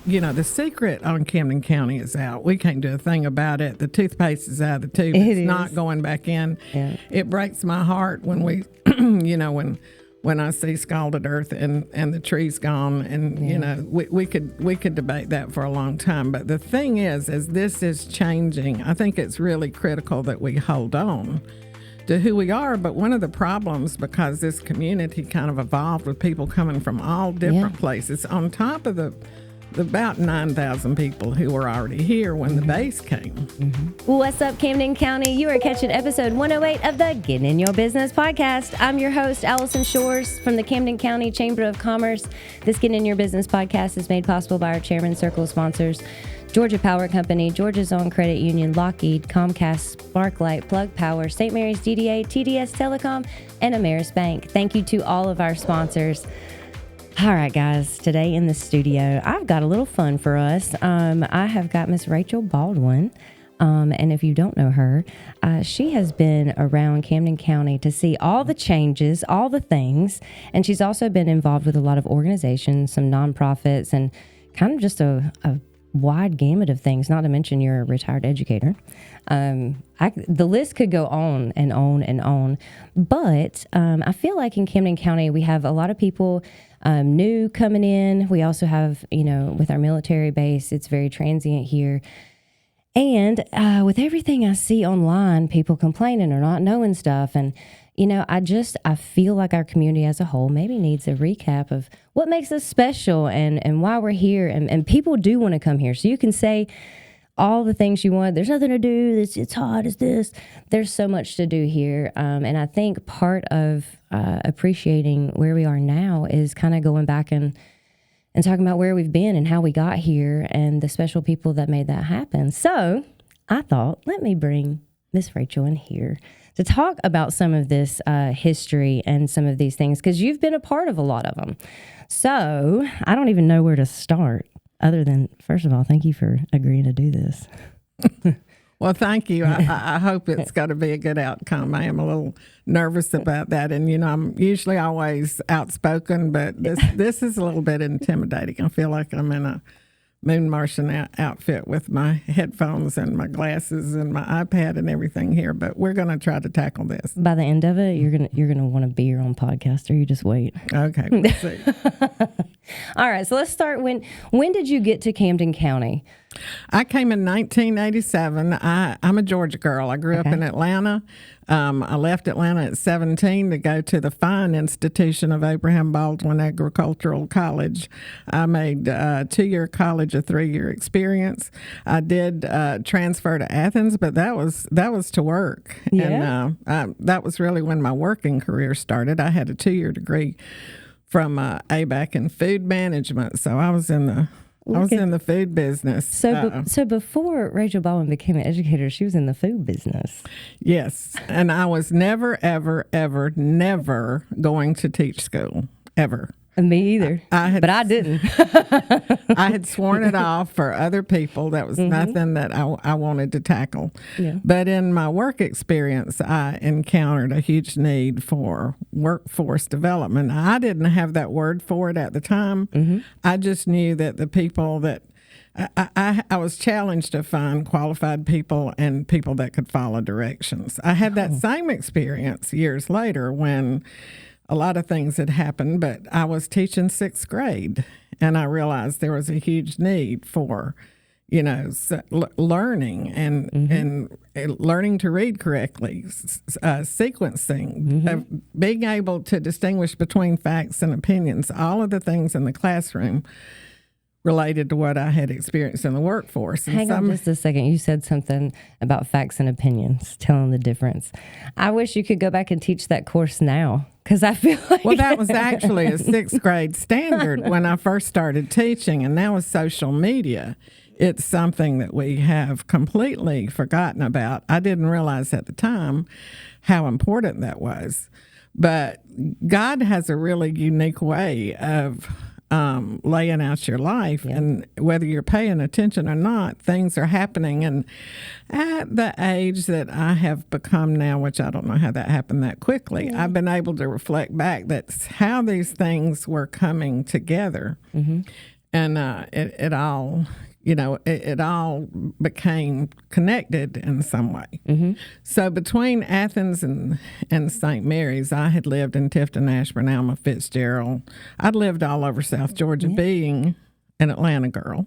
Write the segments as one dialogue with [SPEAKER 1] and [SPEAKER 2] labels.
[SPEAKER 1] the secret on Camden County is out. We can't do a thing about it. The toothpaste is out of the tube. It's not going back in. Yeah. It breaks my heart when we, when I see scalded earth and the trees gone, and we could debate that for a long time. But the thing is, as this is changing, I think it's really critical that we hold on to who we are. But one of the problems, because this community kind of evolved with people coming from all different places, on top of the about 9,000 people who were already here when the base came.
[SPEAKER 2] What's up, Camden County? You are catching episode 108 of the Getting in Your Business podcast. I'm your host, Alison Shores from the Camden County Chamber of Commerce. This Getting in Your Business podcast is made possible by our chairman circle sponsors, Georgia Power Company, Georgia's Own Credit Union, Lockheed, Comcast, Sparklight, Plug Power, St. Mary's DDA, TDS Telecom, and Ameris Bank. Thank you to all of our sponsors. All right, guys, today in the studio, I've got a little fun for us. I have got Miss Rachel Baldwin, and if you don't know her, she has been around Camden County to see all the changes, all the things, and she's also been involved with a lot of organizations, some nonprofits, and kind of just a wide gamut of things, not to mention you're a retired educator. The list could go on and on and on, but I feel like in Camden County, we have a lot of people new coming in. We also have, with our military base, it's very transient here. And with everything I see online, people complaining or not knowing stuff. And, I feel like our community as a whole maybe needs a recap of what makes us special and why we're here. And people do want to come here. So you can say all the things you want. There's nothing to do. It's hot. It's this. There's so much to do here. And I think part of appreciating where we are now is kind of going back and talking about where we've been and how we got here and the special people that made that happen. So I thought, let me bring Miss Rachel in here to talk about some of this history and some of these things, because you've been a part of a lot of them. So I don't even know where to start other than, first of all, thank you for agreeing to do this.
[SPEAKER 1] Well, thank you. I hope it's got to be a good outcome. I am a little nervous about that. And, I'm usually always outspoken, but this is a little bit intimidating. I feel like I'm in a Moon Martian outfit with my headphones and my glasses and my iPad and everything here, but we're going to try to tackle this.
[SPEAKER 2] By the end of it, you're gonna want to be your own podcast, or you just wait.
[SPEAKER 1] Okay, we'll see.
[SPEAKER 2] All right, so let's start. When did you get to Camden County?
[SPEAKER 1] I came in 1987. I'm a Georgia girl. I grew up in Atlanta. I left Atlanta at 17 to go to the fine institution of Abraham Baldwin Agricultural College. I made a 2-year college, a 3-year experience. I did transfer to Athens, but that was to work.
[SPEAKER 2] Yeah.
[SPEAKER 1] And that was really when my working career started. I had a 2-year degree from ABAC in food management, so I was in the food business.
[SPEAKER 2] So before Rachel Baldwin became an educator, she was in the food business.
[SPEAKER 1] Yes, and I was never, ever, ever, never going to teach school, ever.
[SPEAKER 2] Me either, but I didn't.
[SPEAKER 1] I had sworn it off for other people. That was nothing that I wanted to tackle. Yeah. But in my work experience, I encountered a huge need for workforce development. I didn't have that word for it at the time. I just knew that the people that I was challenged to find qualified people and people that could follow directions. I had that same experience years later when a lot of things had happened, but I was teaching 6th grade, and I realized there was a huge need for, learning and learning to read correctly, sequencing, being able to distinguish between facts and opinions, all of the things in the classroom related to what I had experienced in the workforce.
[SPEAKER 2] And Hang on just a second. You said something about facts and opinions, telling the difference. I wish you could go back and teach that course now, because I feel like...
[SPEAKER 1] Well, that was actually a 6th grade standard when I first started teaching, and now with social media, it's something that we have completely forgotten about. I didn't realize at the time how important that was. But God has a really unique way of laying out your life, and whether you're paying attention or not, things are happening. And at the age that I have become now, which I don't know how that happened that quickly, I've been able to reflect back that's how these things were coming together. And it all, it all became connected in some way. Mm-hmm. So between Athens and St. Mary's, I had lived in Tifton, Ashburn, Alma, Fitzgerald. I'd lived all over South Georgia, being an Atlanta girl.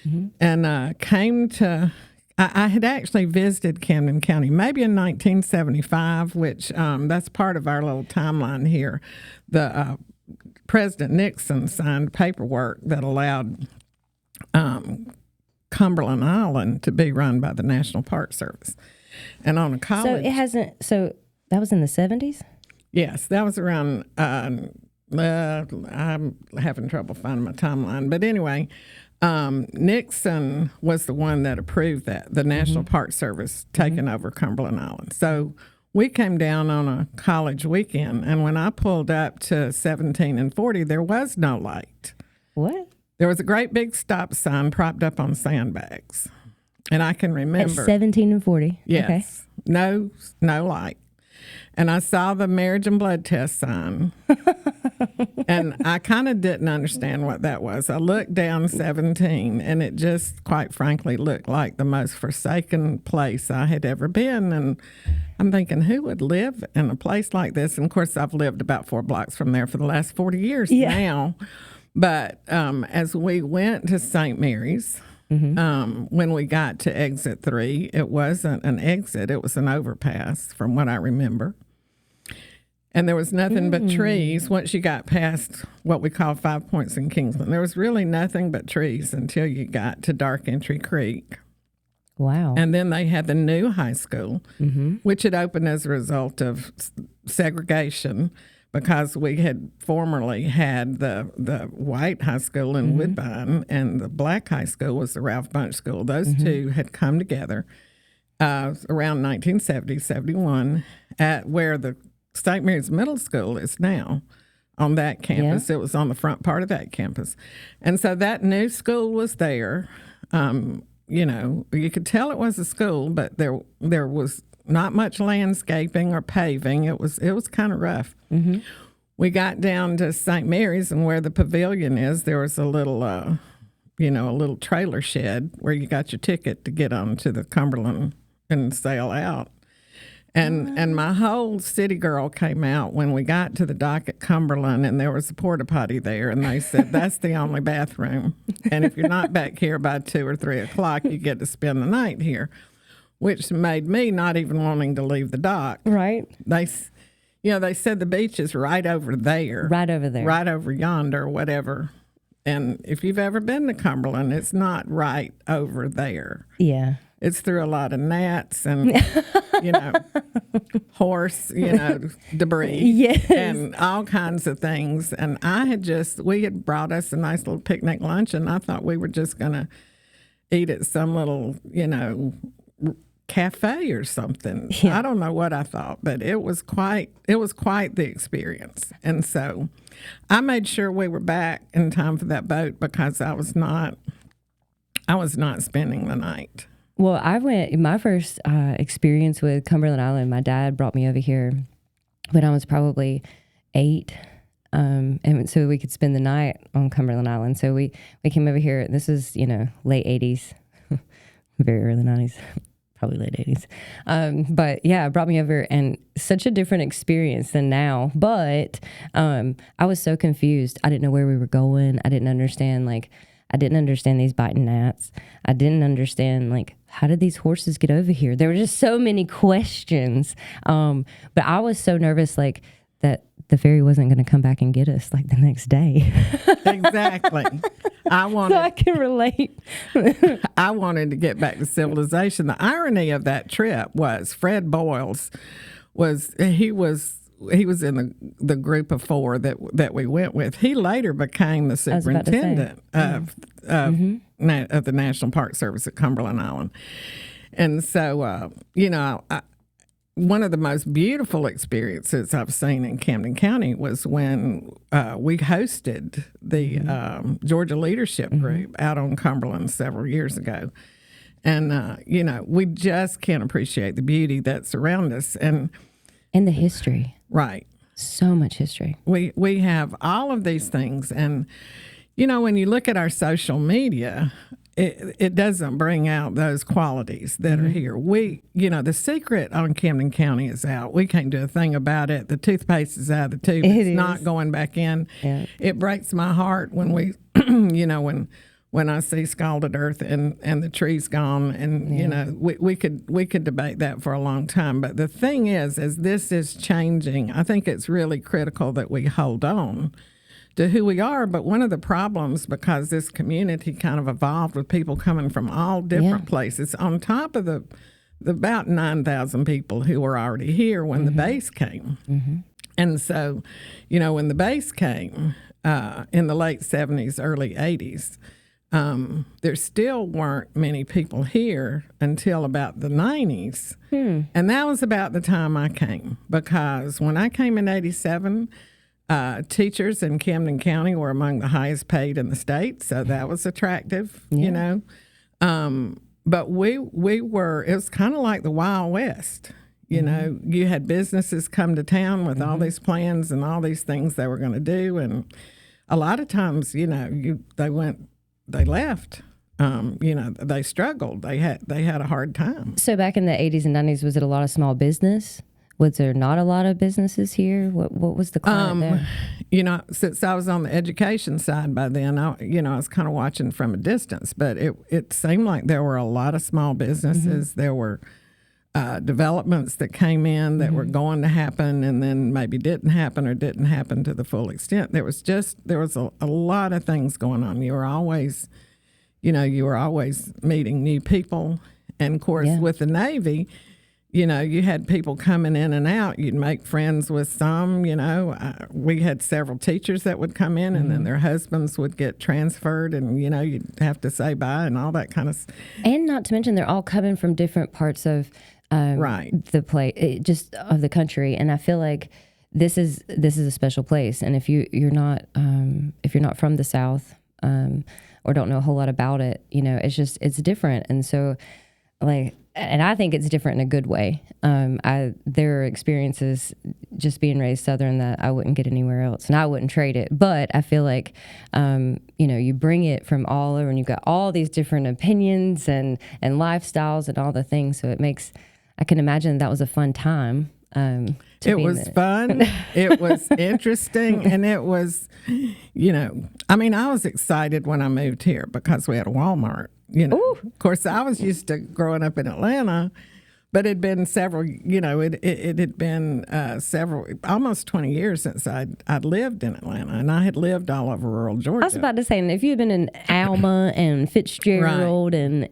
[SPEAKER 1] Mm-hmm. And came to... I had actually visited Camden County maybe in 1975, which that's part of our little timeline here. The President Nixon signed paperwork that allowed Cumberland Island to be run by the National Park Service. And on a college...
[SPEAKER 2] So it hasn't... So that was in the 70s?
[SPEAKER 1] Yes, that was around... I'm having trouble finding my timeline. But anyway... Nixon was the one that approved that, the National Park Service taking over Cumberland Island. So we came down on a college weekend, and when I pulled up to 17 and 40, there was no light.
[SPEAKER 2] What?
[SPEAKER 1] There was a great big stop sign propped up on sandbags. And I can remember.
[SPEAKER 2] At 17 and 40?
[SPEAKER 1] Yes.
[SPEAKER 2] Okay.
[SPEAKER 1] No light. And I saw the marriage and blood test sign. And I kind of didn't understand what that was. I looked down 17, and it just, quite frankly, looked like the most forsaken place I had ever been. And I'm thinking, who would live in a place like this? And, of course, I've lived about 4 blocks from there for the last 40 years now. But as we went to St. Mary's, when we got to exit 3, it wasn't an exit. It was an overpass, from what I remember. And there was nothing but trees once you got past what we call 5 Points in Kingsland. There was really nothing but trees until you got to Dark Entry Creek.
[SPEAKER 2] Wow.
[SPEAKER 1] And then they had the new high school, which had opened as a result of segregation, because we had formerly had the white high school in Woodbine, and the black high school was the Ralph Bunche School. Those two had come together around 1970, 71, at where the St. Mary's Middle School is now, on that campus. It was on the front part of that campus. And so that new school was there. You could tell it was a school, but there was not much landscaping or paving. It was kind of rough. Mm-hmm. We got down to St. Mary's, and where the pavilion is, there was a little, a little trailer shed where you got your ticket to get onto the Cumberland and sail out. And my whole city girl came out when we got to the dock at Cumberland, and there was a porta potty there, and they said, that's the only bathroom. And if you're not back here by 2 or 3 o'clock, you get to spend the night here, which made me not even wanting to leave the dock.
[SPEAKER 2] Right.
[SPEAKER 1] They said the beach is right over there.
[SPEAKER 2] Right over there.
[SPEAKER 1] Right over yonder, whatever. And if you've ever been to Cumberland, it's not right over there.
[SPEAKER 2] Yeah.
[SPEAKER 1] It's through a lot of gnats and, horse, debris.
[SPEAKER 2] Yes.
[SPEAKER 1] And all kinds of things. And we had brought us a nice little picnic lunch, and I thought we were just going to eat at some little, cafe or something. Yeah. I don't know what I thought, but it was quite the experience. And so I made sure we were back in time for that boat, because I was not spending the night.
[SPEAKER 2] Well, my first experience with Cumberland Island, my dad brought me over here when I was probably 8. And so we could spend the night on Cumberland Island. So we came over here. This is, late 80s, very early 90s, probably late 80s. But yeah, it brought me over, and such a different experience than now. But I was so confused. I didn't know where we were going. I didn't understand these biting gnats. I didn't understand, how did these horses get over here? There were just so many questions. But I was so nervous, that the ferry wasn't going to come back and get us, the next day.
[SPEAKER 1] Exactly. So
[SPEAKER 2] I can relate.
[SPEAKER 1] I wanted to get back to civilization. The irony of that trip was Fred Boyles he was in the group of 4 that we went with. He later became the superintendent of the National Park Service at Cumberland Island. And so, one of the most beautiful experiences I've seen in Camden County was when we hosted the Georgia Leadership Group out on Cumberland several years ago. And, we just can't appreciate the beauty that's around us. And
[SPEAKER 2] the history.
[SPEAKER 1] Right.
[SPEAKER 2] So much history.
[SPEAKER 1] We have all of these things, and when you look at our social media, it doesn't bring out those qualities that are here. The secret on Camden County is out. We can't do a thing about it. The toothpaste is out of the tube. It's not going back in. Yeah. It breaks my heart when we, when I see scalded earth and the trees gone, and we could debate that for a long time. But the thing is, as this is changing, I think it's really critical that we hold on to who we are. But one of the problems, because this community kind of evolved with people coming from all different places, on top of the about 9,000 people who were already here when the base came. And so, when the base came in the late 70s, early 80s, there still weren't many people here until about the 90s. And that was about the time I came, because when I came in 87, teachers in Camden County were among the highest paid in the state, so that was attractive, But it was kind of like the Wild West. You had businesses come to town with all these plans and all these things they were going to do, and a lot of times, they left. They struggled. They had a hard time.
[SPEAKER 2] So back in the 80s and 90s, was it a lot of small business? Was there not a lot of businesses here? What was the climate there?
[SPEAKER 1] Since I was on the education side by then, I was kind of watching from a distance, but it seemed like there were a lot of small businesses. There were developments that came in that were going to happen and then maybe didn't happen or didn't happen to the full extent. There was a lot of things going on. You were always meeting new people. And of course, with the Navy, you had people coming in and out. You'd make friends with some, we had several teachers that would come in and then their husbands would get transferred, and, you'd have to say bye and all that kind of stuff.
[SPEAKER 2] And not to mention, they're all coming from different parts of the place, just of the country. And I feel like this is a special place. And if you're not from the South or don't know a whole lot about it, it's different. And so, and I think it's different in a good way. There are experiences just being raised Southern that I wouldn't get anywhere else, and I wouldn't trade it. But I feel like, you bring it from all over, and you've got all these different opinions and lifestyles and all the things. So I can imagine that was a fun time.
[SPEAKER 1] It was fun. It was interesting. And it was, I was excited when I moved here because we had a Walmart. Of course, I was used to growing up in Atlanta, but it had been several, it had been almost 20 years since I'd lived in Atlanta, and I had lived all over rural Georgia.
[SPEAKER 2] I was about to say, if you had been in Alma and Fitzgerald and,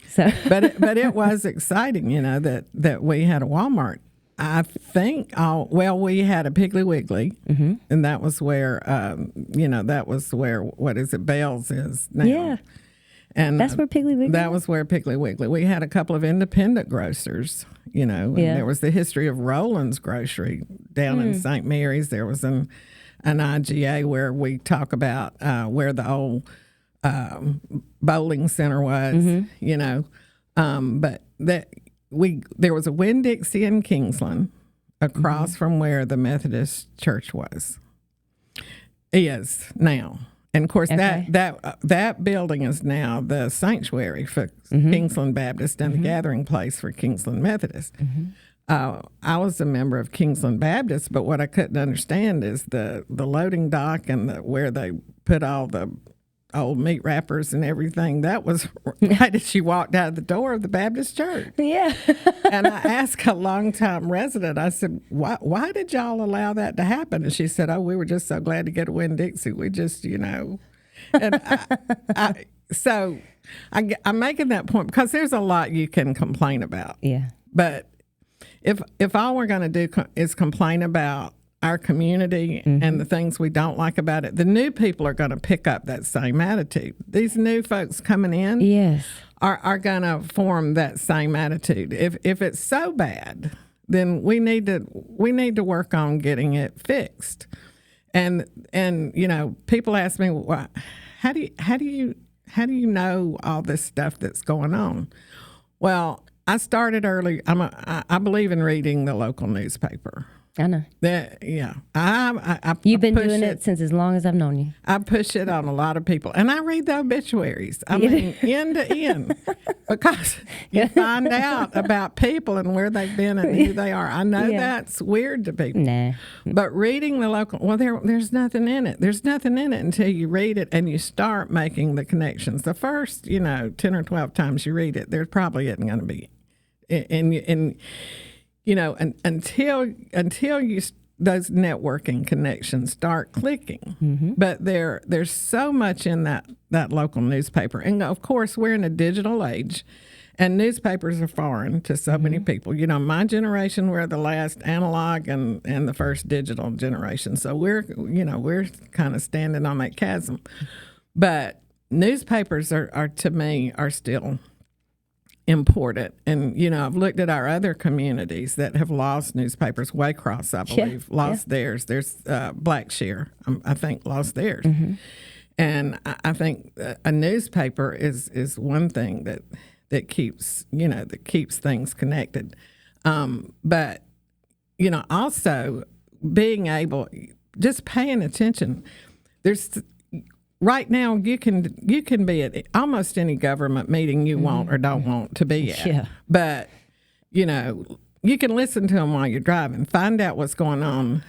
[SPEAKER 2] so.
[SPEAKER 1] But it was exciting, that we had a Walmart. I think, we had a Piggly Wiggly, and that was where, what is it, Bell's is now. Yeah. And
[SPEAKER 2] that's where Piggly Wiggly.
[SPEAKER 1] That was where Piggly Wiggly. We had a couple of independent grocers, and there was the history of Roland's Grocery down in St. Mary's. There was an IGA where we talk about where the old bowling center was, but there was a Winn-Dixie in Kingsland across from where the Methodist Church is now. And of course, that building is now the sanctuary for Kingsland Baptist and the gathering place for Kingsland Methodist. I was a member of Kingsland Baptist, but what I couldn't understand is the loading dock and where they put all the old meat wrappers and everything. That was right as she walked out of the door of the Baptist church. Yeah. And I asked a longtime resident, I said, why did y'all allow that to happen? And she said, we were just so glad to get a Winn-Dixie. We just, And I'm making that point because there's a lot you can complain about. Yeah. But if all we're going to do is complain about our community and the things we don't like about it, the new people are going to pick up that same attitude. These new folks coming in are going to form that same attitude. If it's so bad, then we need to work on getting it fixed. And people ask me, well, how do you know all this stuff that's going on? Well, I started early. I believe in reading the local newspaper.
[SPEAKER 2] I know.
[SPEAKER 1] Yeah. I
[SPEAKER 2] You've been doing it since as long as I've known you.
[SPEAKER 1] I push it on a lot of people. And I read the obituaries. I mean, end to end. Because you find out about people and where they've been and who they are. I know that's weird to people.
[SPEAKER 2] Nah.
[SPEAKER 1] But reading the local, there's nothing in it. There's nothing in it until you read it and you start making the connections. The first, 10 or 12 times you read it, there probably isn't going to be. And until you those networking connections start clicking. Mm-hmm. But there's so much in that local newspaper. And, of course, we're in a digital age, and newspapers are foreign to so many people. My generation, we're the last analog and the first digital generation. So we're kind of standing on that chasm. But newspapers are to me, are still important. And, I've looked at our other communities that have lost newspapers. Waycross, I believe, lost theirs. There's Blackshear, I think, lost theirs. Mm-hmm. And I think a newspaper is one thing that keeps, that keeps things connected. But, also being able, just paying attention. Right now, you can be at almost any government meeting you want or don't want to be at. Yeah. But, you can listen to them while you're driving, find out what's going on.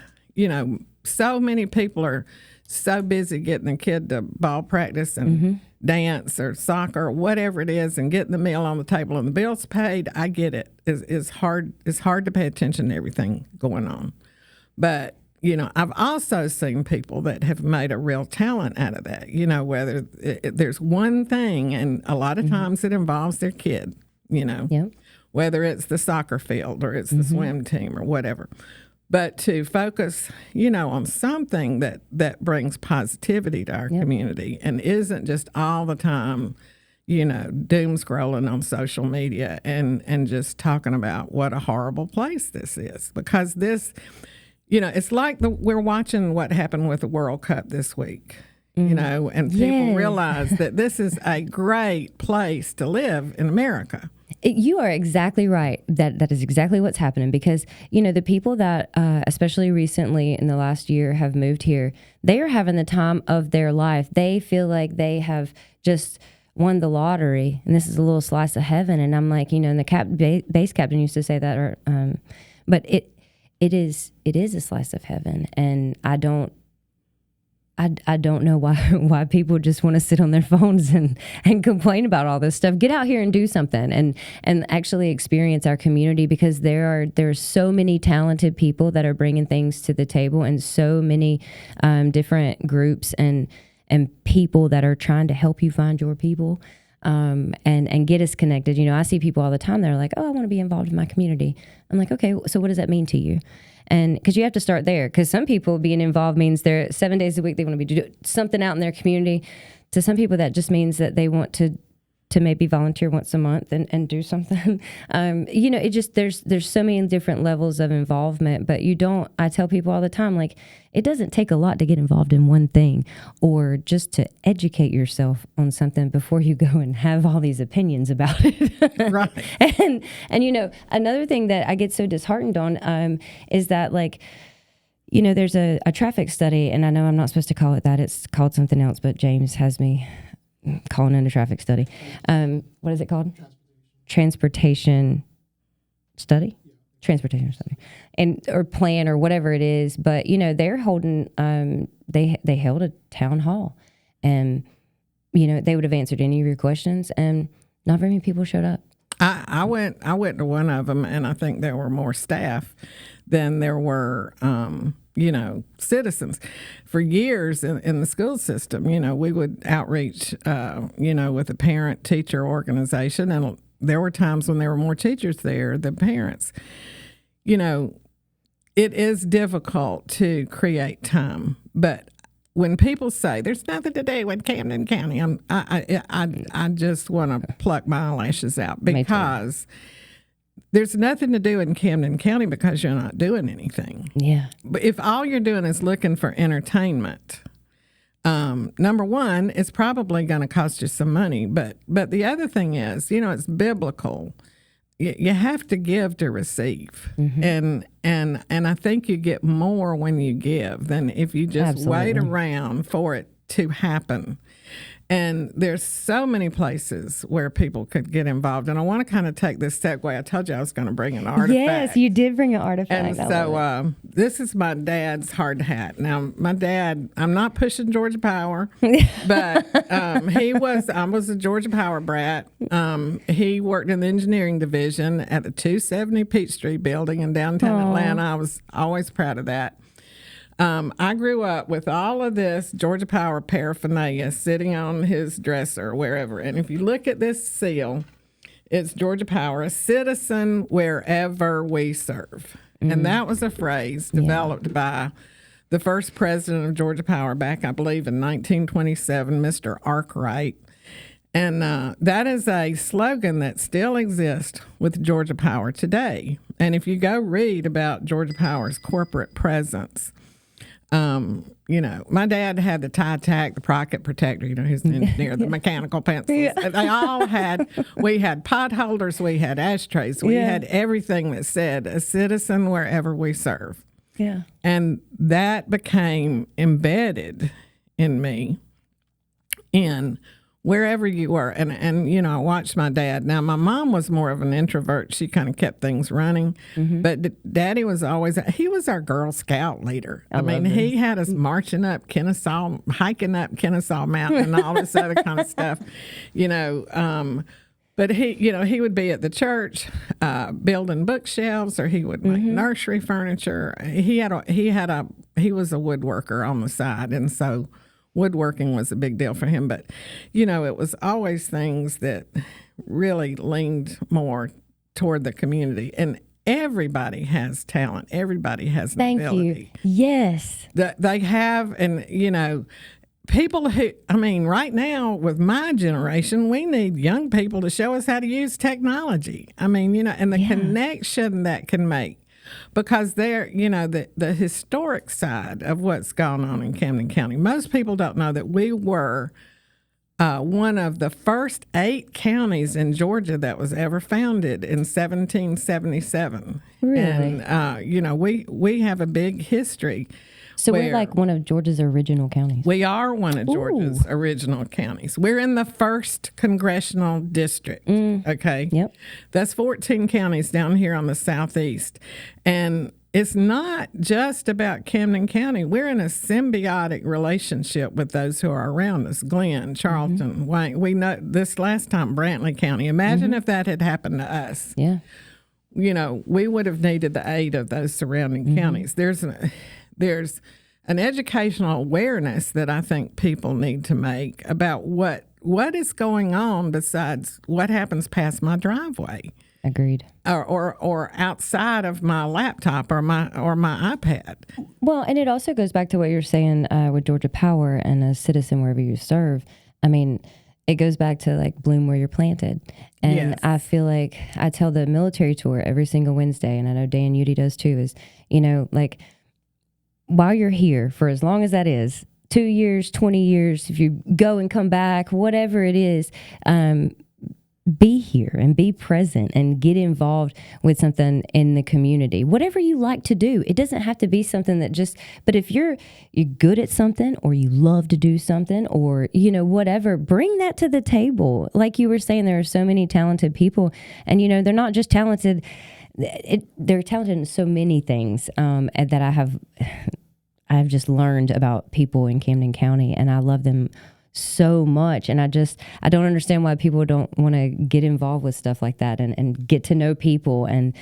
[SPEAKER 1] So many people are so busy getting a kid to ball practice and dance or soccer or whatever it is and getting the meal on the table and the bills paid. I get it. It's hard to pay attention to everything going on. But I've also seen people that have made a real talent out of that, whether there's one thing, and a lot of times it involves their kid, whether it's the soccer field or it's the swim team or whatever. But to focus, on something that brings positivity to our community and isn't just all the time, doom scrolling on social media and just talking about what a horrible place this is. Because this... it's like we're watching what happened with the World Cup this week, and people realize that this is a great place to live in America.
[SPEAKER 2] You are exactly right. That is exactly what's happening because, the people that, especially recently in the last year, have moved here, they are having the time of their life. They feel like they have just won the lottery, and this is a little slice of heaven. And I'm like, and the base captain used to say that, but it is a slice of heaven, and I don't know why people just want to sit on their phones and complain about all this stuff. Get out here and do something and actually experience our community, because there are so many talented people that are bringing things to the table, and so many different groups and people that are trying to help you find your people. And get us connected. I see people all the time that are like, oh, I want to be involved in my community. I'm like, okay, so what does that mean to you? And because you have to start there, because some people being involved means they're 7 days a week, they want to be doing something out in their community. To some people, that just means that they want to maybe volunteer once a month and do something. It just, there's so many different levels of involvement, but I tell people all the time, like, it doesn't take a lot to get involved in one thing or just to educate yourself on something before you go and have all these opinions about it.
[SPEAKER 1] Right.
[SPEAKER 2] And another thing that I get so disheartened on is that, like, there's a traffic study, and I know I'm not supposed to call it that. It's called something else, but James has me calling it a traffic study. What is it called? Transportation study? Transportation study. Or plan or whatever it is. But, they're holding, they held a town hall. And, they would have answered any of your questions. And not very many people showed up.
[SPEAKER 1] I went to one of them, and I think there were more staff than there were citizens. For years in the school system, we would outreach, with a parent-teacher organization, and there were times when there were more teachers there than parents. It is difficult to create time, but when people say there's nothing to do with Camden County, I just want to pluck my eyelashes out, because there's nothing to do in Camden County because you're not doing anything.
[SPEAKER 2] Yeah.
[SPEAKER 1] But if all you're doing is looking for entertainment, number one, it's probably going to cost you some money. But the other thing is, it's biblical. you have to give to receive, and I think you get more when you give than if you just wait around for it to happen. And there's so many places where people could get involved. And I want to kind of take this segue. I told you I was going to bring an artifact.
[SPEAKER 2] Yes, you did bring an artifact.
[SPEAKER 1] And so this is my dad's hard hat. Now, my dad, I'm not pushing Georgia Power, but I was a Georgia Power brat. He worked in the engineering division at the 270 Peachtree building in downtown Atlanta. I was always proud of that. I grew up with all of this Georgia Power paraphernalia sitting on his dresser or wherever. And if you look at this seal, it's Georgia Power, a citizen wherever we serve. And that was a phrase developed by the first president of Georgia Power back, I believe, in 1927, Mr. Arkwright. And that is a slogan that still exists with Georgia Power today. And if you go read about Georgia Power's corporate presence, my dad had the tie tack, the pocket protector, he's an engineer, the mechanical pencils. They all we had pot holders, we had ashtrays, we had everything that said a citizen wherever we serve.
[SPEAKER 2] Yeah.
[SPEAKER 1] And that became embedded in me in wherever you were. And I watched my dad. Now, my mom was more of an introvert. She kind of kept things running. But Daddy was always, he was our Girl Scout leader. I mean, he had us marching up hiking up Kennesaw Mountain and all this other kind of stuff, But he would be at the church building bookshelves, or he would make nursery furniture. He was a woodworker on the side, and so woodworking was a big deal for him. But it was always things that really leaned more toward the community. And everybody has talent. Everybody has an ability.
[SPEAKER 2] Thank you. Yes,
[SPEAKER 1] they have, and people right now with my generation, we need young people to show us how to use technology. And the connection that can make, because they're, the historic side of what's gone on in Camden County. Most people don't know that we were one of the first 8 counties in Georgia that was ever founded in 1777.
[SPEAKER 2] Really?
[SPEAKER 1] And, we have a big history.
[SPEAKER 2] So we're like one of Georgia's original counties.
[SPEAKER 1] We are one of Georgia's original counties. We're in the 1st congressional district, okay?
[SPEAKER 2] Yep.
[SPEAKER 1] That's 14 counties down here on the southeast. And it's not just about Camden County. We're in a symbiotic relationship with those who are around us. Glenn, Charlton, Wayne. We know this last time, Brantley County. Imagine if that had happened to us.
[SPEAKER 2] Yeah.
[SPEAKER 1] We would have needed the aid of those surrounding counties. There's an educational awareness that I think people need to make about what is going on besides what happens past my driveway.
[SPEAKER 2] Agreed.
[SPEAKER 1] Or outside of my laptop or my iPad.
[SPEAKER 2] Well, and it also goes back to what you're saying with Georgia Power and a citizen wherever you serve. It goes back to like bloom where you're planted. And I feel like I tell the military tour every single Wednesday, and I know Dan Udy does too, is, while you're here, for as long as that is, 2 years, 20 years, if you go and come back, whatever it is, be here and be present and get involved with something in the community. Whatever you like to do. It doesn't have to be something that but if you're good at something, or you love to do something, or, whatever, bring that to the table. Like you were saying, there are so many talented people, and, they're not just talented. They're talented in so many things that I've just learned about people in Camden County, and I love them so much. And I don't understand why people don't want to get involved with stuff like that and get to know people. And,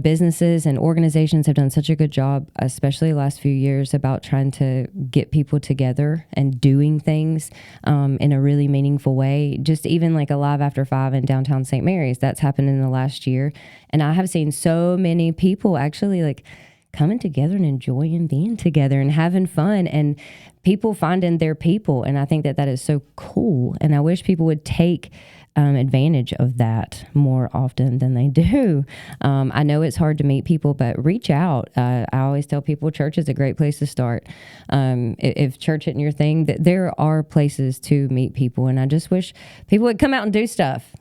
[SPEAKER 2] businesses and organizations have done such a good job, especially the last few years, about trying to get people together and doing things in a really meaningful way. Just even like a Live After 5 in downtown St. Mary's, that's happened in the last year. And I have seen so many people actually like coming together and enjoying being together and having fun, and people finding their people. And I think that is so cool. And I wish people would take advantage of that more often than they do. I know it's hard to meet people, but reach out. I always tell people church is a great place to start. If church isn't your thing, that there are places to meet people. And I just wish people would come out and do stuff,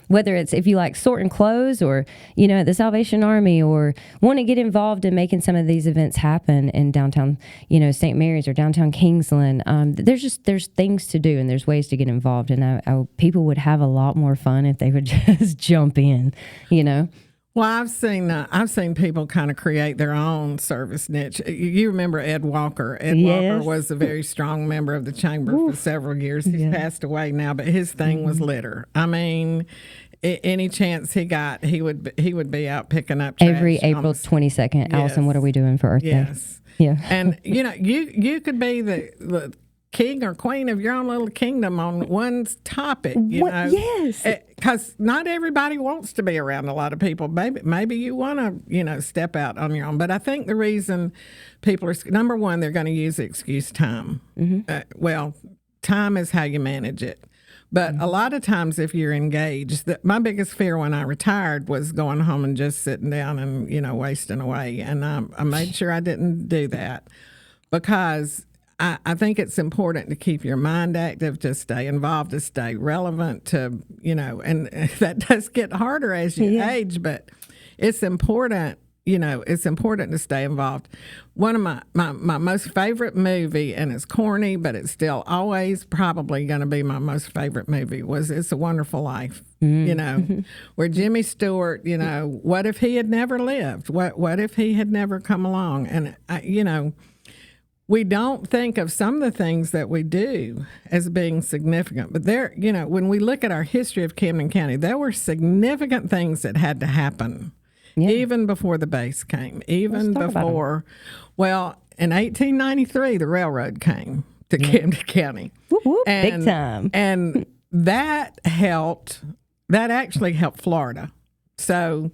[SPEAKER 2] whether it's if you like sorting clothes or, the Salvation Army, or want to get involved in making some of these events happen in downtown, St. Mary's or downtown Kingsland. There's things to do and there's ways to get involved. And people would have a lot more fun if they would just jump in,
[SPEAKER 1] Well, I've seen people kind of create their own service niche. You remember Ed Walker? Ed Walker was a very strong member of the chamber for several years. He's passed away now, but his thing was litter. I mean, any chance he got, he would be out picking up trash.
[SPEAKER 2] Every April 22nd. Yes. Allison, what are we doing for Earth Day?
[SPEAKER 1] Yes.
[SPEAKER 2] Yeah.
[SPEAKER 1] And you could be the king or queen of your own little kingdom on one topic,
[SPEAKER 2] Yes.
[SPEAKER 1] Because not everybody wants to be around a lot of people. Maybe you want to, step out on your own. But I think the reason people are, number one, they're going to use the excuse time. Mm-hmm. Time is how you manage it. But a lot of times if you're engaged, my biggest fear when I retired was going home and just sitting down and, wasting away. And I made sure I didn't do that because I think it's important to keep your mind active, to stay involved, to stay relevant, and that does get harder as you age, but it's important, it's important to stay involved. One of my most favorite movie, and it's corny, but it's still always probably going to be my most favorite movie, was It's a Wonderful Life, where Jimmy Stewart, what if he had never lived? What if he had never come along? And, we don't think of some of the things that we do as being significant. But when we look at our history of Camden County, there were significant things that had to happen, even before the base came, even before, in 1893, the railroad came to Camden County.
[SPEAKER 2] Whoop, whoop, big time.
[SPEAKER 1] And that actually helped Florida. So,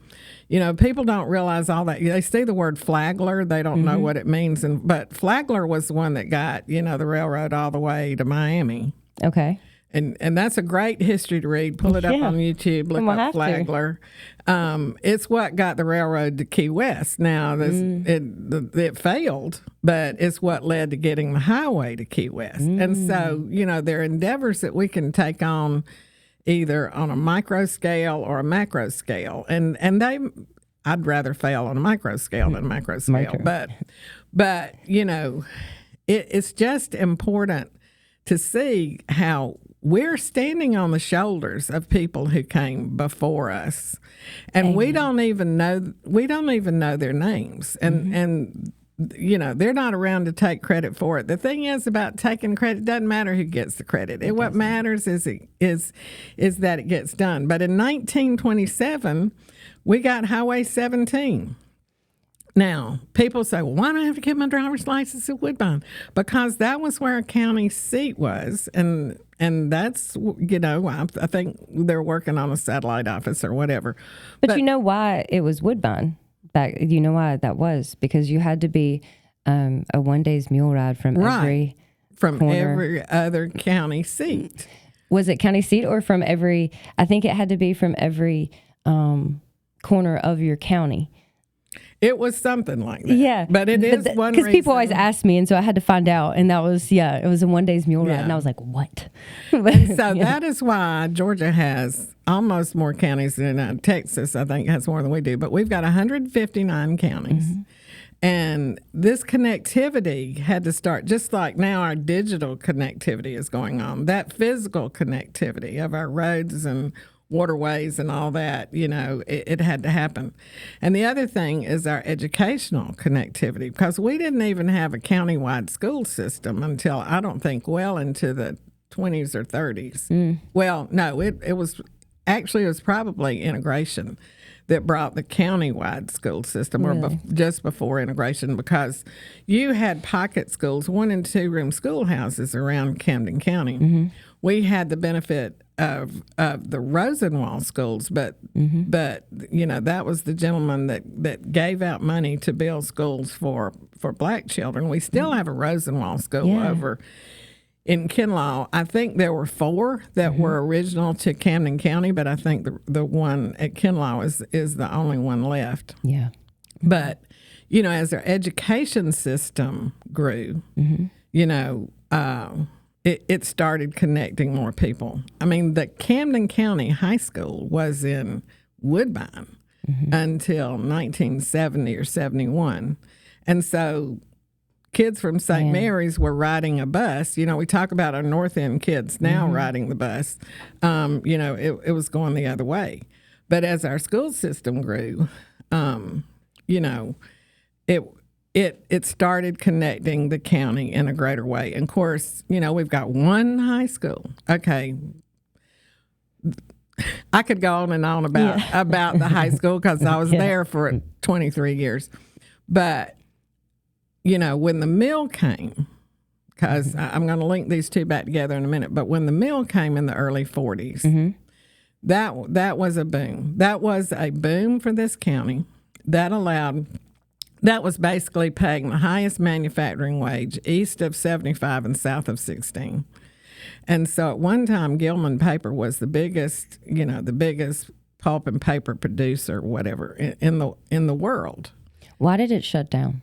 [SPEAKER 1] people don't realize all that. They see the word Flagler, they don't know what it means. But Flagler was the one that got, the railroad all the way to Miami.
[SPEAKER 2] Okay.
[SPEAKER 1] And that's a great history to read. Pull it up on YouTube, look up Flagler. It's what got the railroad to Key West. Now, it failed, but it's what led to getting the highway to Key West. And so, there are endeavors that we can take on either on a micro scale or a macro scale. And I'd rather fail on a micro scale than a macro scale. But it's just important to see how we're standing on the shoulders of people who came before us. And we don't even know their names. And they're not around to take credit for it. The thing is about taking credit, doesn't matter who gets the credit. What matters is that it gets done. But in 1927, we got Highway 17. Now, people say, well, why do I have to get my driver's license at Woodbine? Because that was where a county seat was. And that's, I think they're working on a satellite office or whatever.
[SPEAKER 2] But you know why it was Woodbine? You know why that was? Because you had to be a one-day's mule ride from every
[SPEAKER 1] other county seat.
[SPEAKER 2] Was it county seat or from every? I think it had to be from every corner of your county.
[SPEAKER 1] It was something like that.
[SPEAKER 2] Yeah.
[SPEAKER 1] But one reason.
[SPEAKER 2] Because people always ask me, and so I had to find out. And that was, it was a one-day's mule ride. And I was like, what?
[SPEAKER 1] And so that is why Georgia has almost more counties than Texas, I think, has more than we do. But we've got 159 counties. Mm-hmm. And this connectivity had to start, just like now our digital connectivity is going on. That physical connectivity of our roads and waterways and all that, it had to happen. And the other thing is our educational connectivity, because we didn't even have a countywide school system until, I don't think, well into the 20s or 30s. Well, no, it was probably integration that brought the countywide school system, or just before integration, because you had pocket schools, 1- and 2-room schoolhouses around Camden County. Mm-hmm. We had the benefit of the Rosenwald schools, but that was the gentleman that gave out money to build schools for black children. We still have a Rosenwald school over in Kinlaw. I think there were 4 that were original to Camden County, but I think the one at Kinlaw is the only one left.
[SPEAKER 2] Yeah.
[SPEAKER 1] But, as our education system grew, it started connecting more people. I mean, the Camden County High School was in Woodbine until 1970 or 71. And so kids from St. Mary's were riding a bus. You know, we talk about our North End kids now riding the bus. You know, it was going the other way. But as our school system grew, you know, it started connecting the county in a greater way. And of course, you know, we've got one high school. Okay. I could go on and on about the high school because I was there for 23 years. But, you know, when the mill came, because I'm going to link these two back together in a minute, but when the mill came in the early 40s, that was a boom. That was a boom for this county. That was basically paying the highest manufacturing wage east of 75 and south of 16. And so at one time, Gilman Paper was the biggest pulp and paper producer, whatever, in the world.
[SPEAKER 2] Why did it shut down?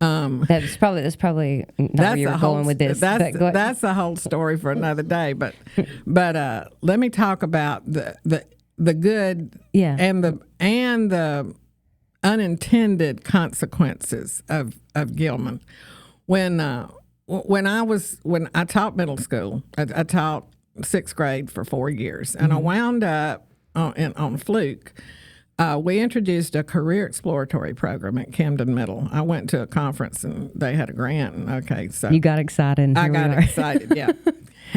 [SPEAKER 2] That's probably not where you're going with this.
[SPEAKER 1] That's a whole story for another day. But let me talk about the good and the unintended consequences of Gilman. When I taught middle school, I taught sixth grade for 4 years, and I wound up on Fluke. We introduced a career exploratory program at Camden Middle. I went to a conference and they had a grant. And so
[SPEAKER 2] you got excited.
[SPEAKER 1] I got excited, yeah.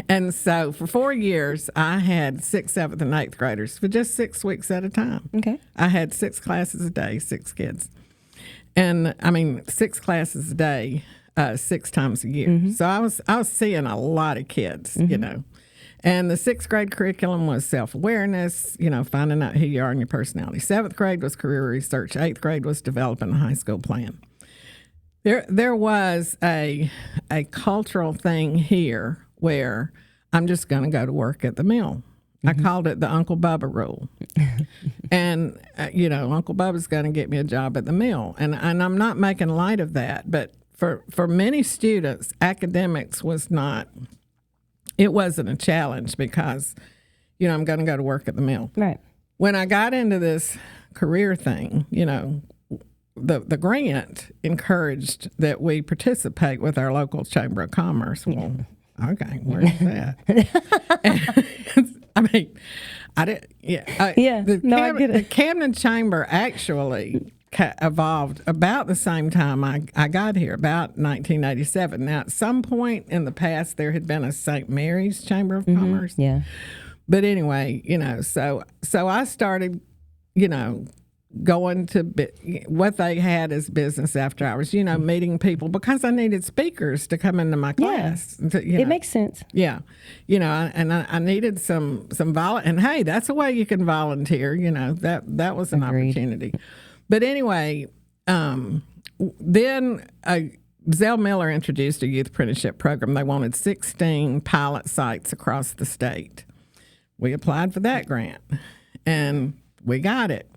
[SPEAKER 1] And so for 4 years, I had 6th, 7th, and 8th graders for just 6 weeks at a time.
[SPEAKER 2] Okay.
[SPEAKER 1] I had 6 classes a day, 6 kids. And, 6 classes a day, 6 times a year. So I was seeing a lot of kids, you know. And the 6th grade curriculum was self-awareness, you know, finding out who you are and your personality. 7th grade was career research. 8th grade was developing a high school plan. There was a cultural thing here where I'm just going to go to work at the mill. I called it the Uncle Bubba rule. And, you know, Uncle Bubba's going to get me a job at the mill. And I'm not making light of that. But for many students, academics wasn't a challenge because, you know, I'm going to go to work at the mill.
[SPEAKER 2] Right. When
[SPEAKER 1] I got into this career thing, you know, the grant encouraged that we participate with our local Chamber of Commerce. Well, okay, where's that? I did. Yeah.
[SPEAKER 2] I get it.
[SPEAKER 1] The Camden Chamber actually evolved about the same time I got here, about 1987. Now, at some point in the past, there had been a St. Mary's Chamber of Commerce.
[SPEAKER 2] Yeah.
[SPEAKER 1] But anyway, you know, so I started, you know, going to what they had as business after hours, you know, meeting people because I needed speakers to come into my class.
[SPEAKER 2] Yeah. It makes sense.
[SPEAKER 1] Yeah. You know, I needed some and hey, that's a way you can volunteer, you know, that was an opportunity. But anyway, then Zell Miller introduced a youth apprenticeship program. They wanted 16 pilot sites across the state. We applied for that grant and we got it.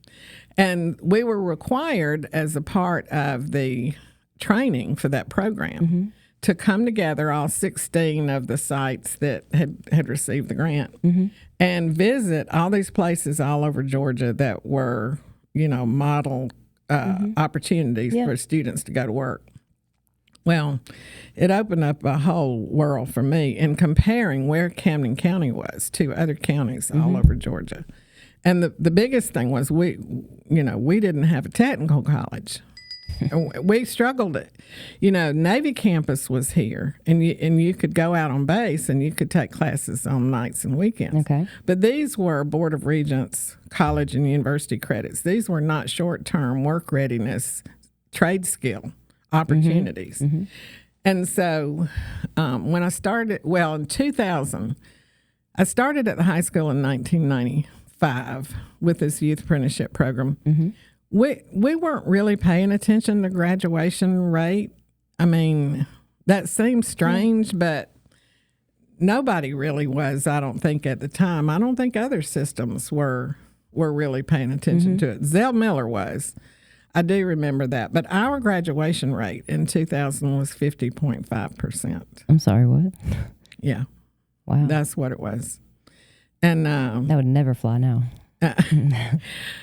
[SPEAKER 1] And we were required as a part of the training for that program to come together, all 16 of the sites that had received the grant, and visit all these places all over Georgia that were, you know, model opportunities for students to go to work. Well, it opened up a whole world for me in comparing where Camden County was to other counties all over Georgia. And the biggest thing was we didn't have a technical college. We struggled. You know, Navy campus was here, and you could go out on base and you could take classes on nights and weekends. Okay. But these were Board of Regents college and university credits. These were not short-term work readiness, trade skill opportunities. And so when I started, in 2000, I started at the high school in 1995 with this youth apprenticeship program. We weren't really paying attention to graduation rate. I mean, that seems strange, but nobody really was, I don't think, at the time. I don't think other systems were really paying attention to it. Zell Miller was. I do remember that. But our graduation rate in 2000 was 50.5%.
[SPEAKER 2] I'm sorry, what?
[SPEAKER 1] Yeah.
[SPEAKER 2] Wow.
[SPEAKER 1] That's what it was. And
[SPEAKER 2] that would never fly now.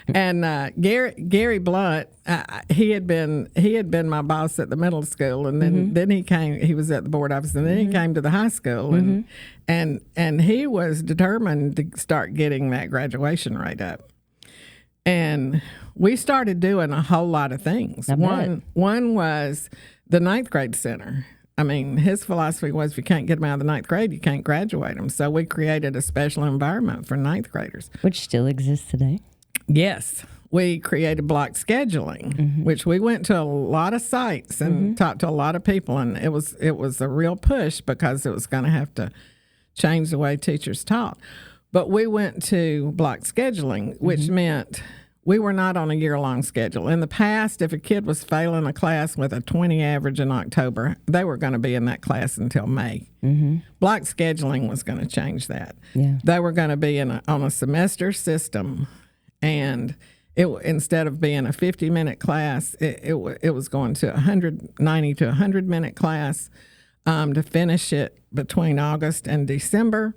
[SPEAKER 1] And Gary Blunt, he had been my boss at the middle school, and then he came. He was at the board office, and then he came to the high school, and he was determined to start getting that graduation rate up. And we started doing a whole lot of things. One was the ninth grade center. I mean, his philosophy was if you can't get them out of the ninth grade, you can't graduate them. So we created a special environment for ninth graders.
[SPEAKER 2] Which still exists today.
[SPEAKER 1] Yes. We created block scheduling, which we went to a lot of sites and talked to a lot of people. And it was a real push because it was going to have to change the way teachers taught. But we went to block scheduling, which meant we were not on a year-long schedule. In the past, if a kid was failing a class with a 20 average in October, they were going to be in that class until May. Block scheduling was going to change that.
[SPEAKER 2] Yeah.
[SPEAKER 1] They were going to be on a semester system, and instead of being a 50-minute class, it was going to 90 to 100-minute class to finish it between August and December,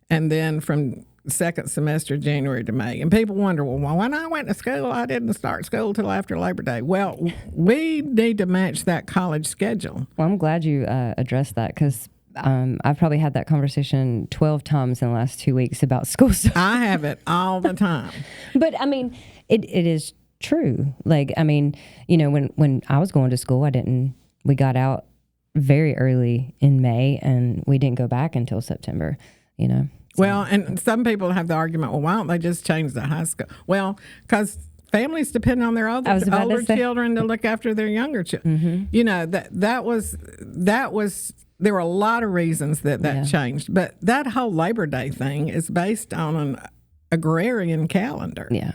[SPEAKER 1] and then from second semester, January to May. And people wonder, well, when I went to school, I didn't start school till after Labor Day. Well, we need to match that college schedule.
[SPEAKER 2] Well, I'm glad you addressed that because I've probably had that conversation 12 times in the last 2 weeks about school stuff.
[SPEAKER 1] I have it all the time.
[SPEAKER 2] But, I mean, it is true. Like, I mean, you know, when I was going to school, we got out very early in May and we didn't go back until September, you know. So.
[SPEAKER 1] Well, and some people have the argument, well, why don't they just change the high school? Well, because families depend on their older children to look after their younger children. You know, that was there were a lot of reasons that changed. But that whole Labor Day thing is based on an agrarian calendar.
[SPEAKER 2] Yeah.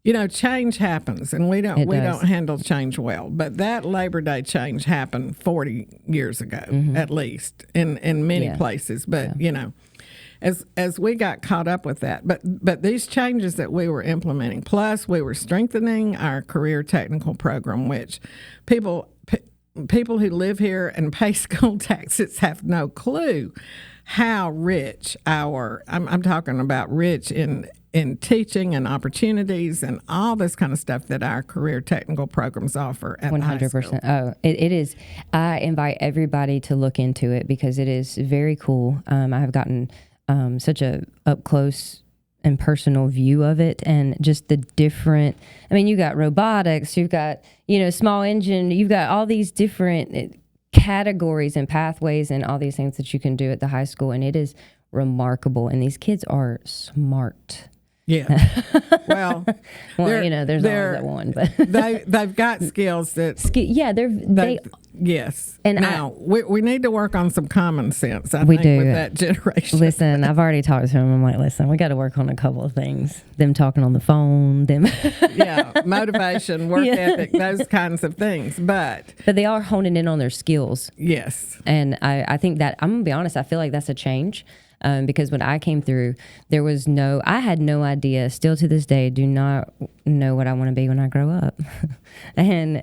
[SPEAKER 1] You know, change happens, and we don't handle change well. But that Labor Day change happened 40 years ago, at least, in many places. But, you know, as we got caught up with that. But these changes that we were implementing, plus we were strengthening our career technical program, which people who live here and pay school taxes have no clue how rich I'm talking about rich in teaching and opportunities and all this kind of stuff that our career technical programs offer at 100%. The high school.
[SPEAKER 2] Oh, it is. I invite everybody to look into it because it is very cool. I have gotten such a up close and personal view of it, and just the different. I mean, you got robotics, you've got small engine, you've got all these different categories and pathways and all these things that you can do at the high school, and it is remarkable. And these kids are smart.
[SPEAKER 1] Yeah. Well,
[SPEAKER 2] there's always that one, but
[SPEAKER 1] they've got skills that. Yes.
[SPEAKER 2] And
[SPEAKER 1] now we need to work on some common sense. I think with that generation.
[SPEAKER 2] Listen, I've already talked to them. I'm like, listen, we got to work on a couple of things. Them talking on the phone,
[SPEAKER 1] motivation, work ethic, those kinds of things. But
[SPEAKER 2] they are honing in on their skills.
[SPEAKER 1] Yes.
[SPEAKER 2] And I think that I'm gonna be honest. I feel like that's a change. Because when I came through, I had no idea, still to this day, do not know what I want to be when I grow up. And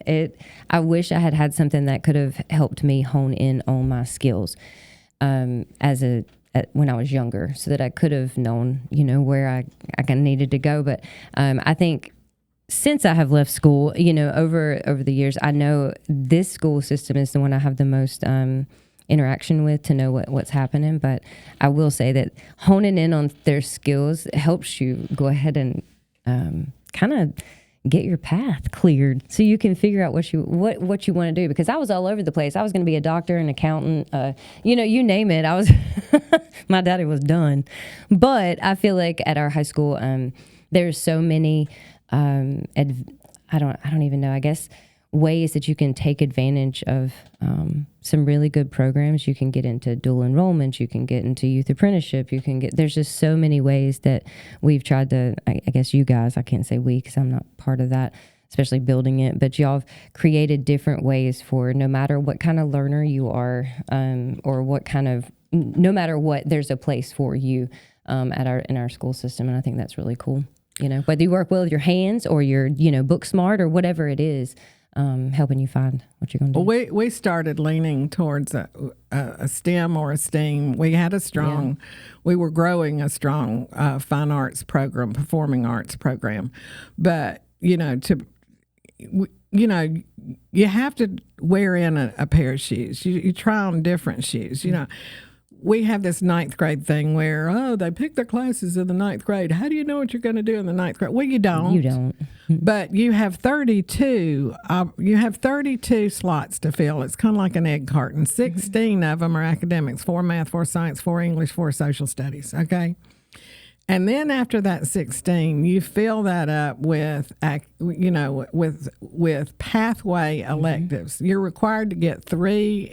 [SPEAKER 2] I wish I had something that could have helped me hone in on my skills when I was younger, so that I could have known, where I needed to go. But I think since I have left school, over the years, I know this school system is the one I have the most interaction with to know what's happening. But I will say that honing in on their skills helps you go ahead and kind of get your path cleared so you can figure out what you want to do. Because I was all over the place. I was going to be a doctor, an accountant, you name it. I was my daddy was done. But I feel like at our high school there's so many I don't even know, I guess, ways that you can take advantage of some really good programs. You can get into dual enrollment, you can get into youth apprenticeship, there's just so many ways that we've tried to, I guess you guys, I can't say we because I'm not part of that, especially building it, but y'all have created different ways for no matter what kind of learner you are, or no matter what, there's a place for you in our school system, and I think that's really cool. whether you work well with your hands or you're, book smart or whatever it is, helping you find what you're going to do.
[SPEAKER 1] Well, we started leaning towards a STEM or a STEAM. We had we were growing a strong fine arts program, performing arts program. But, you have to wear in a pair of shoes. You try on different shoes, We have this ninth grade thing where, they pick their classes in the ninth grade. How do you know what you're going to do in the ninth grade? Well, you don't.
[SPEAKER 2] You don't.
[SPEAKER 1] But you have 32. You have 32 slots to fill. It's kind of like an egg carton. 16 of them are academics: 4 math, 4 science, 4 English, 4 social studies. Okay. And then after that 16, you fill that up with, with pathway electives. You're required to get 3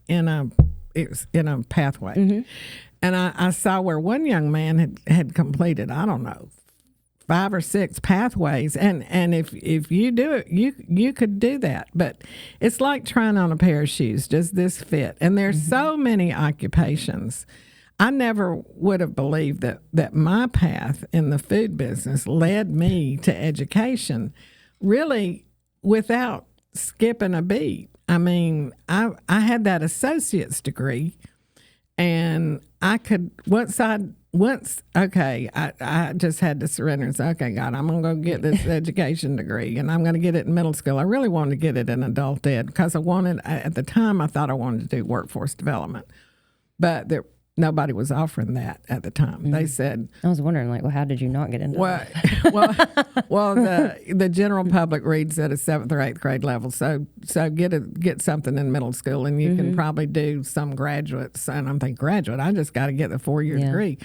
[SPEAKER 1] in a pathway. And I saw where one young man had completed, 5 or 6 pathways. And if you do it, you could do that. But it's like trying on a pair of shoes. Does this fit? And there's so many occupations. I never would have believed that my path in the food business led me to education, really without skipping a beat. I mean, I had that associate's degree, and I could I just had to surrender and say, okay, God, I'm going to go get this education degree, and I'm going to get it in middle school. I really wanted to get it in adult ed because at the time, I thought I wanted to do workforce development, but nobody was offering that at the time. They said,
[SPEAKER 2] I was wondering, how did you not get into that?
[SPEAKER 1] Well, the general public reads at a 7th or 8th grade level. So get something in middle school, and you can probably do some graduates. And I'm thinking, graduate, I just got to get the 4-year degree.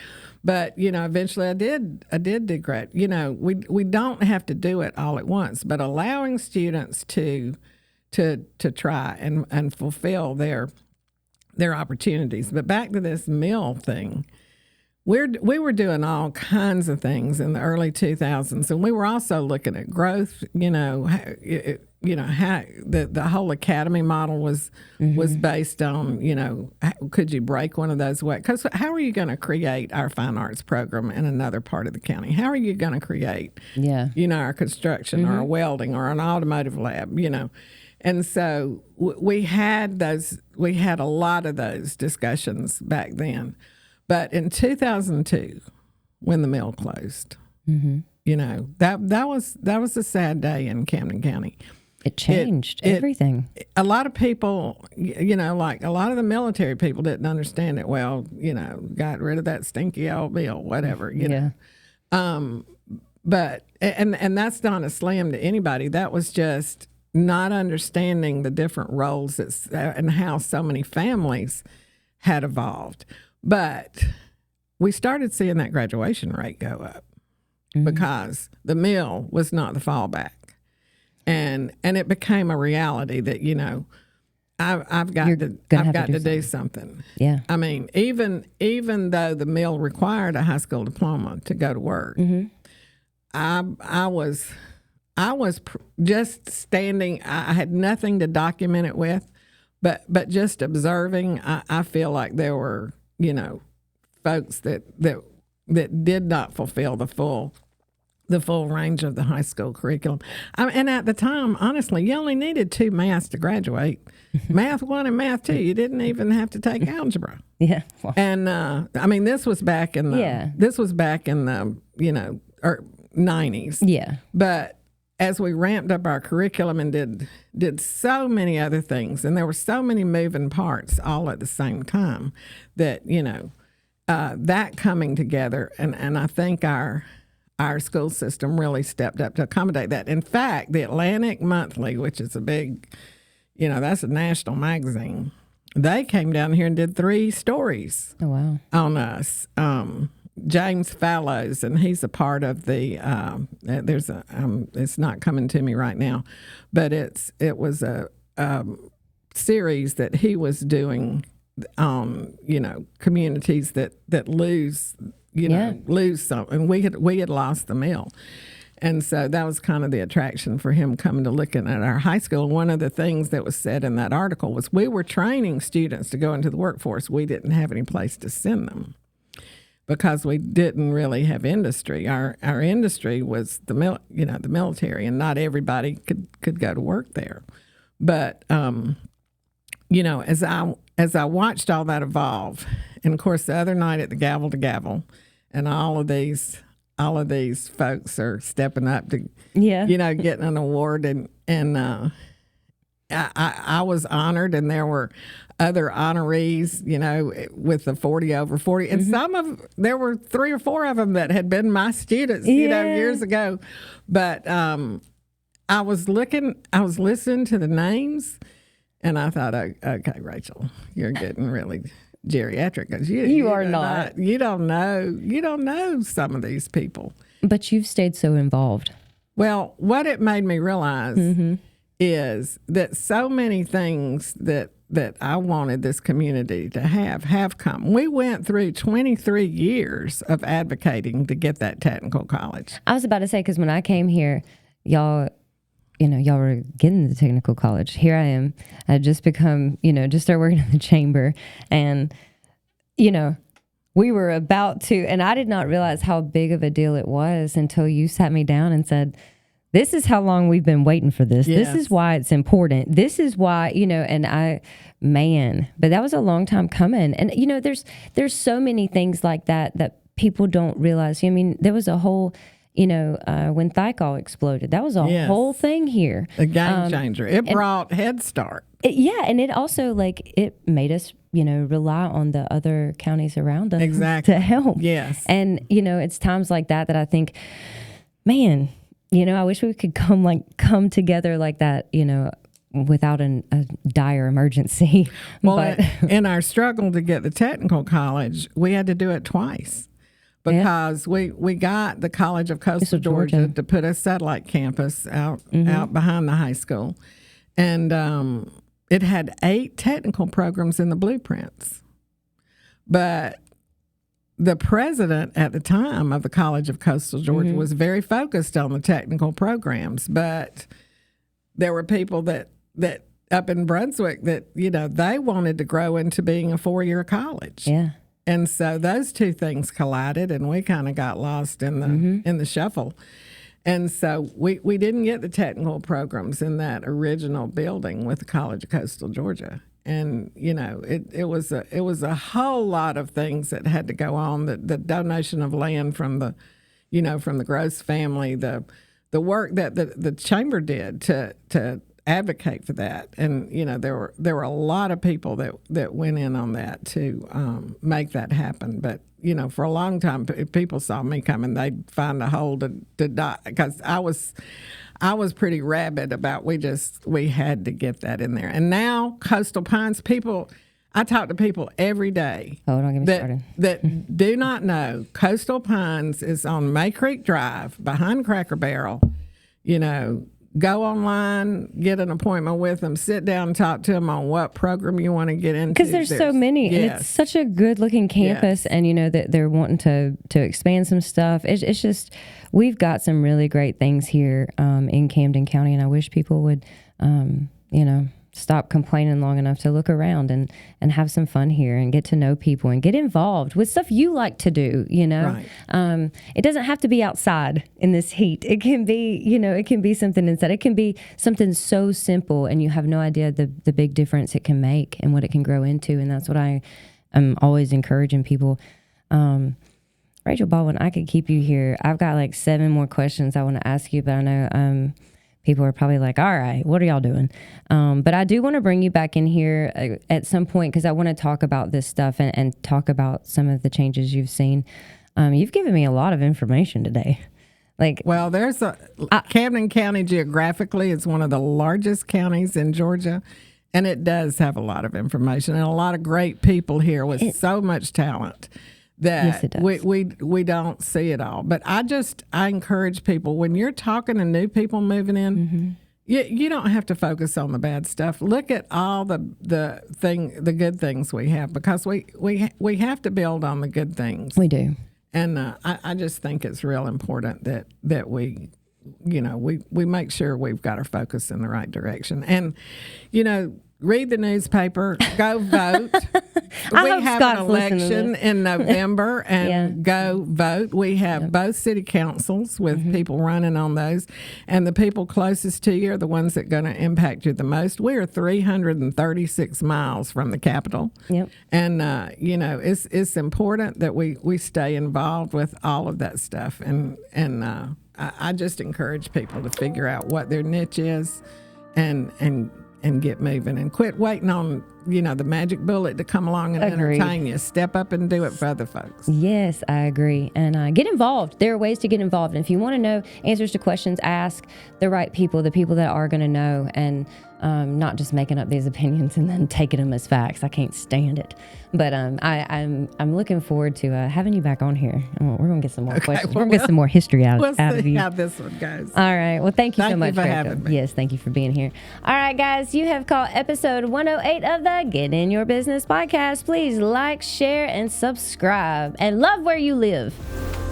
[SPEAKER 1] But eventually I did do grad. We don't have to do it all at once, but allowing students to try and fulfill their opportunities. But back to this meal thing, we were doing all kinds of things in the early 2000s, and we were also looking at growth. How the whole academy model was based on, could you break one of those ways? Because how are you going to create our fine arts program in another part of the county? How are you going to create, our construction or our welding or an automotive lab, And so we had a lot of those discussions back then. But in 2002, when the mill closed, that was a sad day in Camden County.
[SPEAKER 2] It changed everything.
[SPEAKER 1] A lot of people, a lot of the military people didn't understand it well, got rid of that stinky old mill, whatever, know. But that's not a slam to anybody. That was just not understanding the different roles and how so many families had evolved. But we started seeing that graduation rate go up because the mill was not the fallback. And it became a reality that, I've got to do something.
[SPEAKER 2] Yeah.
[SPEAKER 1] I mean, even though the mill required a high school diploma to go to work, I was just standing. I had nothing to document it with, but just observing. I feel like there were, folks that did not fulfill the full range of the high school curriculum. And at the time, honestly, you only needed 2 maths to graduate. Math 1 and Math 2. You didn't even have to take algebra.
[SPEAKER 2] Yeah. Well.
[SPEAKER 1] And this was back in the 90s.
[SPEAKER 2] Yeah.
[SPEAKER 1] But as we ramped up our curriculum and did so many other things, and there were so many moving parts all at the same time that, that coming together, and I think our school system really stepped up to accommodate that. In fact, the Atlantic Monthly, which is a big, that's a national magazine, they came down here and did 3 stories on us. James Fallows, and he's a part of the, it's not coming to me right now, but it was a series that he was doing on, communities that lose, lose something. We had lost the mill. And so that was kind of the attraction for him coming to looking at our high school. One of the things that was said in that article was we were training students to go into the workforce. We didn't have any place to send them. because we didn't really have industry. Our industry was the military, and not everybody could go to work there. But as I watched all that evolve, and of course the other night at the Gavel to Gavel, and all of these folks are stepping up to getting an award, and I was honored, and there were other honorees, with the 40 over 40, and there were 3 or 4 of them that had been my students, years ago. But I was listening to the names, and I thought, okay, Rachel, you're getting really geriatric, because you are not. You don't know some of these people,
[SPEAKER 2] but you've stayed so involved.
[SPEAKER 1] Well, what it made me realize is that so many things that I wanted this community to have come. We went through 23 years of advocating to get that technical college.
[SPEAKER 2] I was about to say, because when I came here, y'all were getting the technical college. Here I am. I just become, just started working in the chamber, and, we were about to, and I did not realize how big of a deal it was until you sat me down and said, this is how long we've been waiting for this. Yes. This is why it's important. This is why, but that was a long time coming. And, there's so many things like that people don't realize. I mean, there was a whole, when Thicol exploded, that was a whole thing here.
[SPEAKER 1] A game changer. It brought Head Start.
[SPEAKER 2] And it also, it made us, rely on the other counties around us to help.
[SPEAKER 1] Yes.
[SPEAKER 2] And, it's times like that I think, man, I wish we could come together like that, without a dire emergency.
[SPEAKER 1] Well, in our struggle to get the technical college, we had to do it twice, because we got the College of Coastal Georgia to put a satellite campus out behind the high school. And it had 8 technical programs in the blueprints. But the president at the time of the College of Coastal Georgia was very focused on the technical programs, but there were people that up in Brunswick that, they wanted to grow into being a 4-year college.
[SPEAKER 2] Yeah.
[SPEAKER 1] And so those two things collided, and we kind of got lost in the shuffle. And so we didn't get the technical programs in that original building with the College of Coastal Georgia. And, it was a whole lot of things that had to go on. The donation of land from the Gross family, the work that the chamber did to advocate for that. And, there were a lot of people that went in on that to make that happen. But, for a long time, if people saw me coming, they'd find a hole to die, because I was pretty rabid about we had to get that in there. And now Coastal Pines, I talk to people every day.
[SPEAKER 2] Oh, don't get me started.
[SPEAKER 1] That do not know Coastal Pines is on May Creek Drive behind Cracker Barrel. Go online, get an appointment with them, sit down and talk to them on what program you want to get into.
[SPEAKER 2] Because there's so many.
[SPEAKER 1] Yes.
[SPEAKER 2] And it's such a good looking campus, and that they're wanting to expand some stuff. It's just, we've got some really great things here in Camden County, and I wish people would, stop complaining long enough to look around and have some fun here and get to know people and get involved with stuff you like to do,
[SPEAKER 1] Right.
[SPEAKER 2] It doesn't have to be outside in this heat. It can be, it can be something inside. It can be something so simple, and you have no idea the big difference it can make and what it can grow into. And that's what I am always encouraging people. Rachel Baldwin, I could keep you here. I've got 7 more questions I want to ask you, but I know people are probably like, all right, what are y'all doing? But I do want to bring you back in here at some point, because I want to talk about this stuff and talk about some of the changes you've seen. You've given me a lot of information today.
[SPEAKER 1] Well, there's Camden County geographically is one of the largest counties in Georgia, and it does have a lot of information and a lot of great people here with so much talent that we don't see it all. But I encourage people, when you're talking to new people moving in, you don't have to focus on the bad stuff. Look at all the good things we have, because we have to build on the good things.
[SPEAKER 2] We do.
[SPEAKER 1] And I just think it's real important that we make sure we've got our focus in the right direction. And, read the newspaper, go vote. We
[SPEAKER 2] hope
[SPEAKER 1] have
[SPEAKER 2] Scott's
[SPEAKER 1] an
[SPEAKER 2] listening to
[SPEAKER 1] election
[SPEAKER 2] this.
[SPEAKER 1] in November, and go vote. We have both city councils with people running on those, and the people closest to you are the ones that are going to impact you the most. We are 336 miles from the Capitol, and it's important that we stay involved with all of that stuff, and I just encourage people to figure out what their niche is, and get moving and quit waiting on the magic bullet to come along and entertain you. Step up and do it for other folks.
[SPEAKER 2] Yes, I agree. And get involved. There are ways to get involved. And if you want to know answers to questions, ask the right people, the people that are going to know, and not just making up these opinions and then taking them as facts. I can't stand it. But I'm looking forward to having you back on here. We're going to get some more questions. We're going to get some more history out of you.
[SPEAKER 1] We'll see how this one goes.
[SPEAKER 2] All right. Well, thank you so much
[SPEAKER 1] for having me.
[SPEAKER 2] Yes, thank you for being here. All right, guys, you have caught episode 108 of the Get in Your Business podcast. Please like, share, and subscribe. And love where you live.